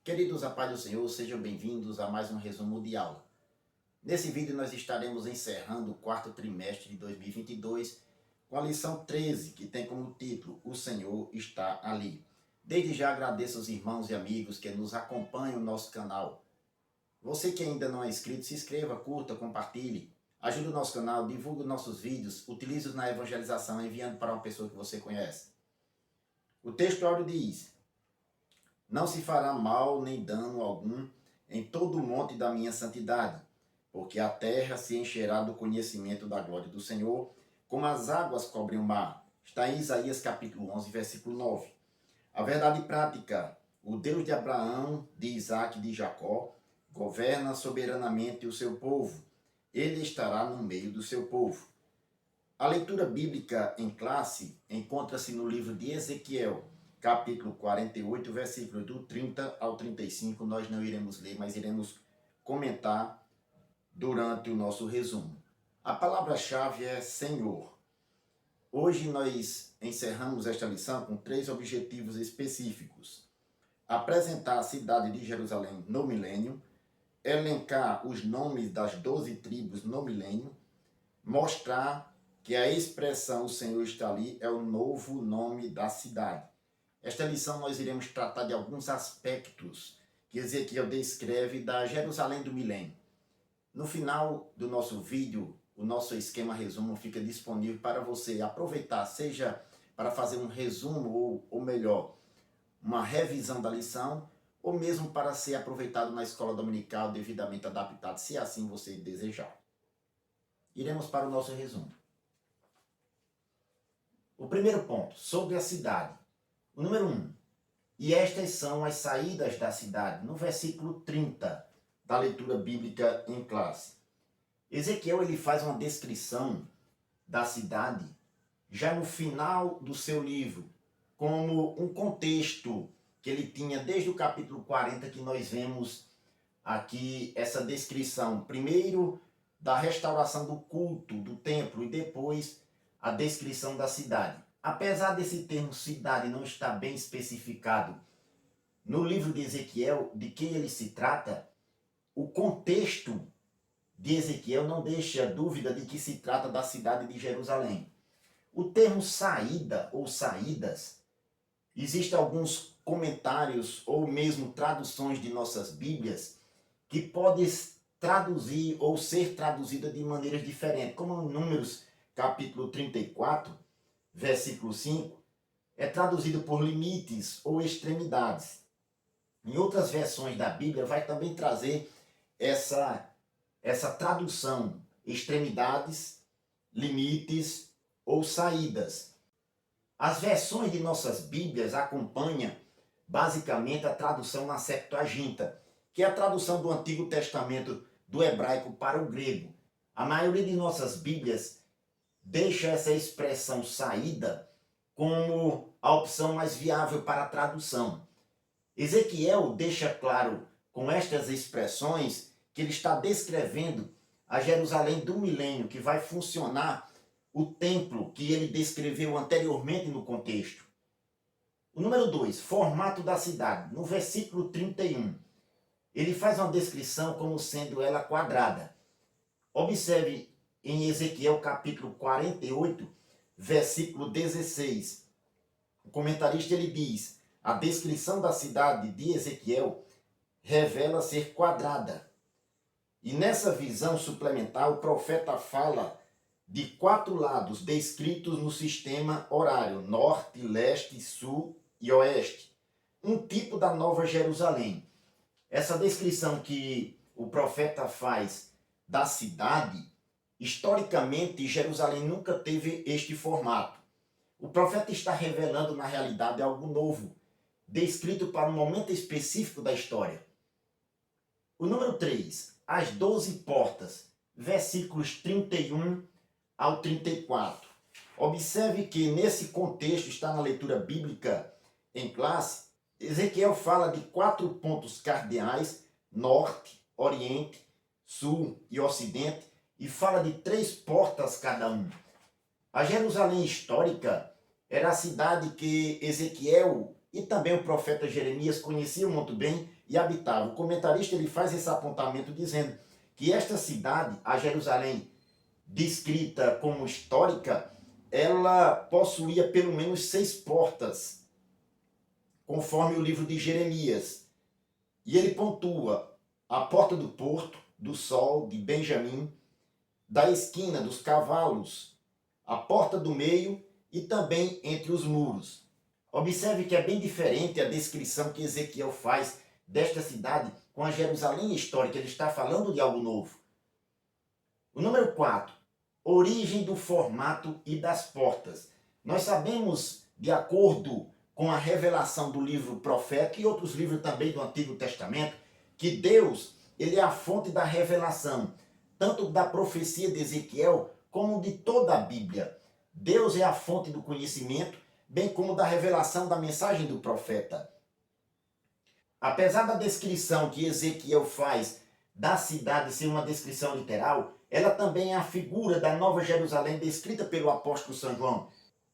Queridos, a paz do Senhor, sejam bem-vindos a mais um resumo de aula. Nesse vídeo nós estaremos encerrando o quarto trimestre de 2022 com a lição 13, que tem como título O Senhor está ali. Desde já agradeço aos irmãos e amigos que nos acompanham no nosso canal. Você que ainda não é inscrito, se inscreva, curta, compartilhe, ajude o nosso canal, divulgue os nossos vídeos, utilize-os na evangelização enviando para uma pessoa que você conhece. O texto áureo diz: Não se fará mal nem dano algum em todo o monte da minha santidade, porque a terra se encherá do conhecimento da glória do Senhor, como as águas cobrem o mar. Está em Isaías capítulo 11, versículo 9. A verdade prática: o Deus de Abraão, de Isaque e de Jacó, governa soberanamente o seu povo. Ele estará no meio do seu povo. A leitura bíblica em classe encontra-se no livro de Ezequiel, capítulo 48, versículos do 30 ao 35. Nós não iremos ler, mas iremos comentar durante o nosso resumo. A palavra-chave é Senhor. Hoje nós encerramos esta lição com 3 objetivos específicos: apresentar a cidade de Jerusalém no milênio, elencar os nomes das 12 tribos no milênio, mostrar que a expressão "o Senhor está ali" é o novo nome da cidade. Esta lição nós iremos tratar de alguns aspectos que Ezequiel descreve da Jerusalém do milênio. No final do nosso vídeo, o nosso esquema resumo fica disponível para você aproveitar, seja para fazer um resumo ou melhor, uma revisão da lição, ou mesmo para ser aproveitado na escola dominical devidamente adaptado, se assim você desejar. Iremos para o nosso resumo. O primeiro ponto, sobre a cidade. O número 1. E estas são as saídas da cidade, no versículo 30 da leitura bíblica em classe. Ezequiel ele faz uma descrição da cidade já no final do seu livro, como um contexto que ele tinha desde o capítulo 40, que nós vemos aqui essa descrição. Primeiro, da restauração do culto, do templo, e depois a descrição da cidade. Apesar desse termo cidade não estar bem especificado no livro de Ezequiel, de que ele se trata, o contexto de Ezequiel não deixa dúvida de que se trata da cidade de Jerusalém. O termo saída ou saídas, existem alguns comentários ou mesmo traduções de nossas Bíblias que podem traduzir ou ser traduzida de maneiras diferentes, como em Números capítulo 34, versículo 5, é traduzido por limites ou extremidades. Em outras versões da Bíblia vai também trazer essa tradução, extremidades, limites ou saídas. As versões de nossas Bíblias acompanham basicamente a tradução na Septuaginta, que é a tradução do Antigo Testamento do hebraico para o grego. A maioria de nossas Bíblias deixa essa expressão saída como a opção mais viável para a tradução. Ezequiel deixa claro com estas expressões que ele está descrevendo a Jerusalém do milênio, que vai funcionar o templo que ele descreveu anteriormente no contexto. O número 2, formato da cidade. No versículo 31, ele faz uma descrição como sendo ela quadrada. Observe em Ezequiel capítulo 48, versículo 16. O comentarista ele diz: a descrição da cidade de Ezequiel revela ser quadrada. E nessa visão suplementar, o profeta fala de 4 lados descritos no sistema horário: norte, leste, sul e oeste. Um tipo da Nova Jerusalém. Essa descrição que o profeta faz da cidade, historicamente, Jerusalém nunca teve este formato. O profeta está revelando, na realidade, algo novo, descrito para um momento específico da história. O número 3, as 12 portas, versículos 31 ao 34. Observe que nesse contexto, está na leitura bíblica em classe, Ezequiel fala de 4 pontos cardeais: norte, oriente, sul e ocidente, e fala de 3 portas cada um. A Jerusalém histórica era a cidade que Ezequiel e também o profeta Jeremias conheciam muito bem e habitavam. O comentarista ele faz esse apontamento dizendo que esta cidade, a Jerusalém, descrita como histórica, ela possuía pelo menos 6 portas, conforme o livro de Jeremias. E ele pontua a porta do porto, do sol, de Benjamim, da esquina, dos cavalos, a porta do meio e também entre os muros. Observe que é bem diferente a descrição que Ezequiel faz desta cidade com a Jerusalém histórica. Ele está falando de algo novo. O número 4, origem do formato e das portas. Nós sabemos, de acordo com a revelação do livro profético e outros livros também do Antigo Testamento, que Deus ele é a fonte da revelação, tanto da profecia de Ezequiel como de toda a Bíblia. Deus é a fonte do conhecimento, bem como da revelação da mensagem do profeta. Apesar da descrição que Ezequiel faz da cidade ser uma descrição literal, ela também é a figura da Nova Jerusalém descrita pelo apóstolo São João.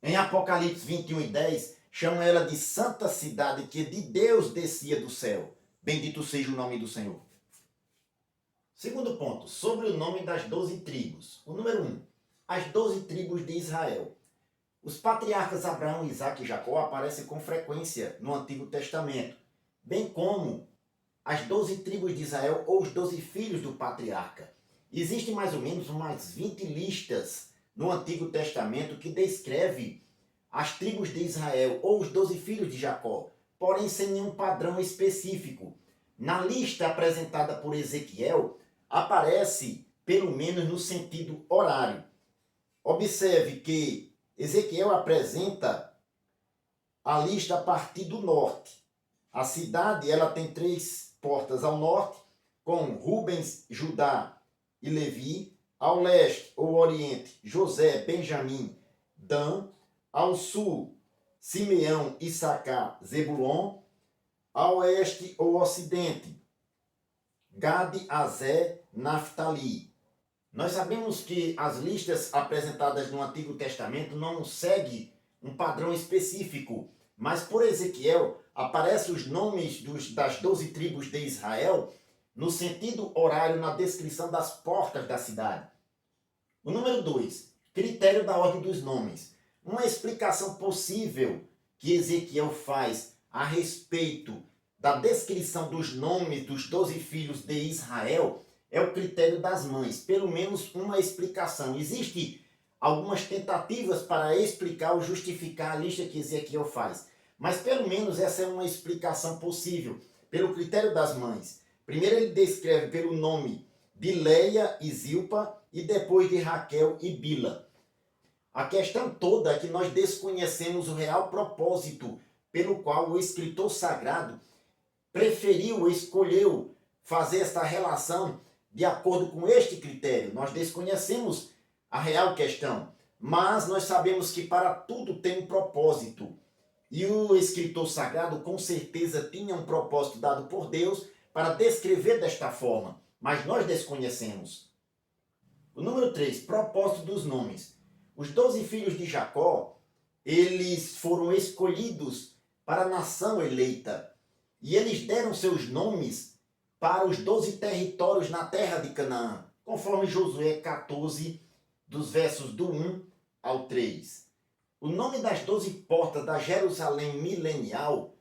Em Apocalipse 21:10, chama ela de Santa Cidade que de Deus descia do céu. Bendito seja o nome do Senhor. Segundo ponto, sobre o nome das 12 tribos. O número 1, as 12 tribos de Israel. Os patriarcas Abraão, Isaque e Jacó aparecem com frequência no Antigo Testamento, bem como as 12 tribos de Israel ou os 12 filhos do patriarca. Existem mais ou menos umas 20 listas no Antigo Testamento que descreve as tribos de Israel ou os 12 filhos de Jacó, porém sem nenhum padrão específico. Na lista apresentada por Ezequiel, aparece pelo menos no sentido horário. Observe que Ezequiel apresenta a lista a partir do norte. A cidade ela tem 3 portas ao norte, com Rubens, Judá e Levi. Ao leste ou oriente, José, Benjamim, Dan. Ao sul, Simeão, Issacar, Zebulon. Ao oeste ou ocidente, Gade, Azé, Naftali. Nós sabemos que as listas apresentadas no Antigo Testamento não seguem um padrão específico, mas por Ezequiel aparecem os nomes das 12 tribos de Israel no sentido horário na descrição das portas da cidade. O número 2, critério da ordem dos nomes. Uma explicação possível que Ezequiel faz a respeito da descrição dos nomes dos 12 filhos de Israel é o critério das mães. Pelo menos uma explicação. Existem algumas tentativas para explicar ou justificar a lista que Ezequiel faz. Mas pelo menos essa é uma explicação possível, pelo critério das mães. Primeiro ele descreve pelo nome de Leia e Zilpa e depois de Raquel e Bila. A questão toda é que nós desconhecemos o real propósito pelo qual o escritor sagrado preferiu, escolheu fazer esta relação de acordo com este critério. Nós desconhecemos a real questão, mas nós sabemos que para tudo tem um propósito. E o escritor sagrado com certeza tinha um propósito dado por Deus para descrever desta forma, mas nós desconhecemos. O número 3, propósito dos nomes. Os 12 filhos de Jacó, eles foram escolhidos para a nação eleita. E eles deram seus nomes para os 12 territórios na terra de Canaã, conforme Josué 14, dos versos do 1 ao 3. O nome das 12 portas da Jerusalém milenial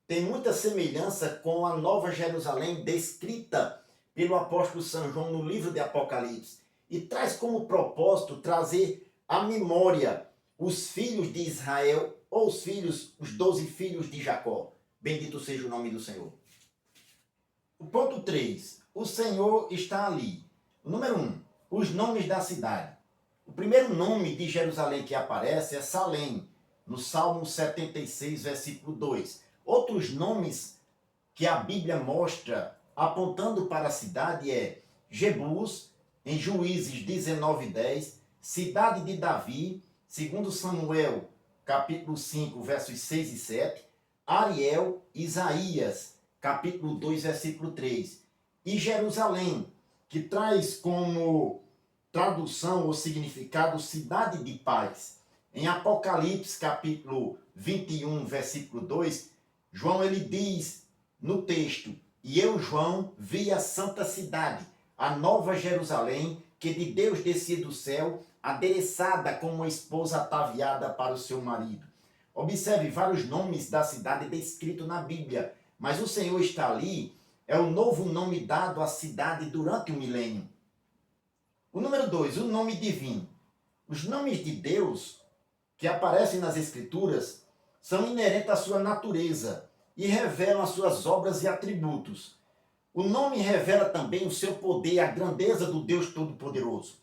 tem muita semelhança com a Nova Jerusalém descrita pelo apóstolo São João no livro de Apocalipse e traz como propósito trazer à memória os filhos de Israel ou os 12 filhos de Jacó. Bendito seja o nome do Senhor. O ponto 3. O Senhor está ali. O número 1. Os nomes da cidade. O primeiro nome de Jerusalém que aparece é Salém, no Salmo 76, versículo 2. Outros nomes que a Bíblia mostra apontando para a cidade é Jebus, em Juízes 19:10, cidade de Davi, segundo Samuel, capítulo 5, versos 6 e 7, Ariel, Isaías, capítulo 2, versículo 3, e Jerusalém, que traz como tradução ou significado cidade de paz. Em Apocalipse, capítulo 21, versículo 2, João ele diz no texto: e eu, João, vi a santa cidade, a nova Jerusalém, que de Deus descia do céu, adereçada como uma esposa ataviada para o seu marido. Observe vários nomes da cidade descritos na Bíblia, mas o Senhor está ali, é o novo nome dado à cidade durante o milênio. O número 2, o nome divino. Os nomes de Deus que aparecem nas Escrituras são inerentes à sua natureza e revelam as suas obras e atributos. O nome revela também o seu poder e a grandeza do Deus Todo-Poderoso.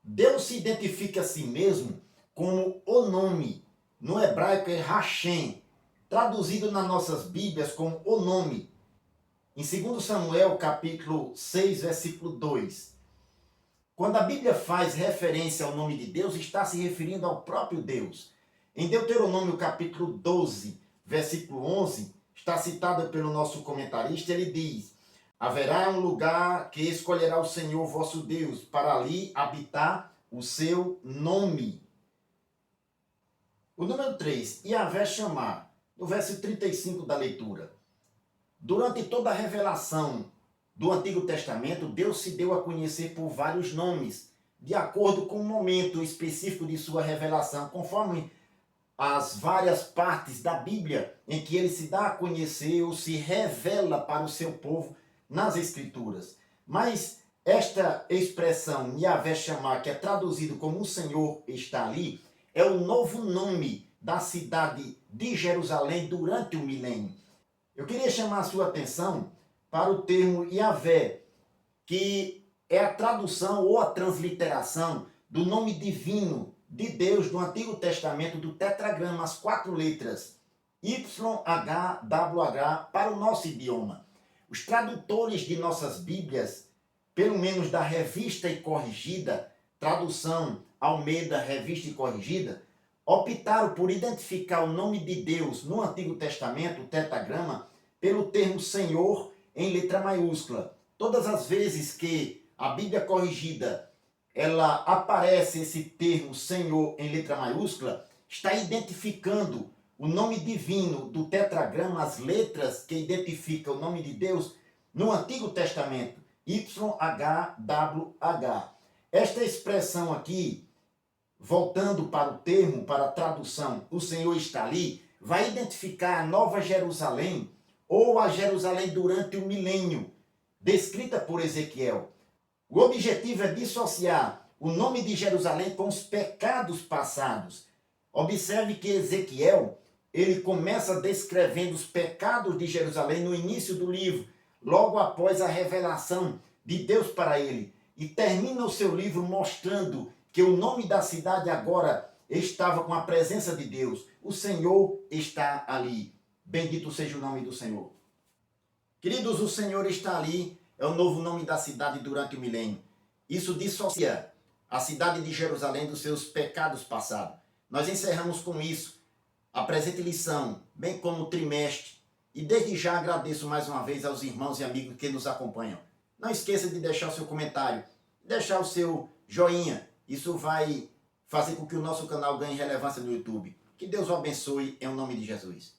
Deus se identifica a si mesmo como o nome. No hebraico é Hashem, traduzido nas nossas Bíblias como o nome. Em 2 Samuel, capítulo 6, versículo 2. Quando a Bíblia faz referência ao nome de Deus, está se referindo ao próprio Deus. Em Deuteronômio, capítulo 12, versículo 11, está citado pelo nosso comentarista, ele diz: haverá um lugar que escolherá o Senhor vosso Deus, para ali habitar o seu nome. O número 3, Yahvé chamar, no verso 35 da leitura. Durante toda a revelação do Antigo Testamento, Deus se deu a conhecer por vários nomes, de acordo com o momento específico de sua revelação, conforme as várias partes da Bíblia em que ele se dá a conhecer ou se revela para o seu povo nas Escrituras. Mas esta expressão, Yahvé chamar, que é traduzido como o Senhor está ali, é o novo nome da cidade de Jerusalém durante o milênio. Eu queria chamar a sua atenção para o termo Yahvé, que é a tradução ou a transliteração do nome divino de Deus do Antigo Testamento do tetragrama, as 4 letras YHWH para o nosso idioma. Os tradutores de nossas Bíblias, pelo menos da Revista e Corrigida, tradução Almeida, Revista e Corrigida, optaram por identificar o nome de Deus no Antigo Testamento, o tetragrama, pelo termo Senhor em letra maiúscula. Todas as vezes que a Bíblia Corrigida ela aparece esse termo Senhor em letra maiúscula, está identificando o nome divino do tetragrama, as letras que identificam o nome de Deus no Antigo Testamento, YHWH. Esta expressão aqui, voltando para o termo, para a tradução, o Senhor está ali, vai identificar a Nova Jerusalém, ou a Jerusalém durante o milênio, descrita por Ezequiel. O objetivo é dissociar o nome de Jerusalém com os pecados passados. Observe que Ezequiel, ele começa descrevendo os pecados de Jerusalém no início do livro, logo após a revelação de Deus para ele, e termina o seu livro mostrando que o nome da cidade agora estava com a presença de Deus. O Senhor está ali. Bendito seja o nome do Senhor. Queridos, o Senhor está ali, é o novo nome da cidade durante o milênio. Isso dissocia a cidade de Jerusalém dos seus pecados passados. Nós encerramos com isso a presente lição, bem como o trimestre. E desde já agradeço mais uma vez aos irmãos e amigos que nos acompanham. Não esqueça de deixar o seu comentário, deixar o seu joinha. Isso vai fazer com que o nosso canal ganhe relevância no YouTube. Que Deus o abençoe em nome de Jesus.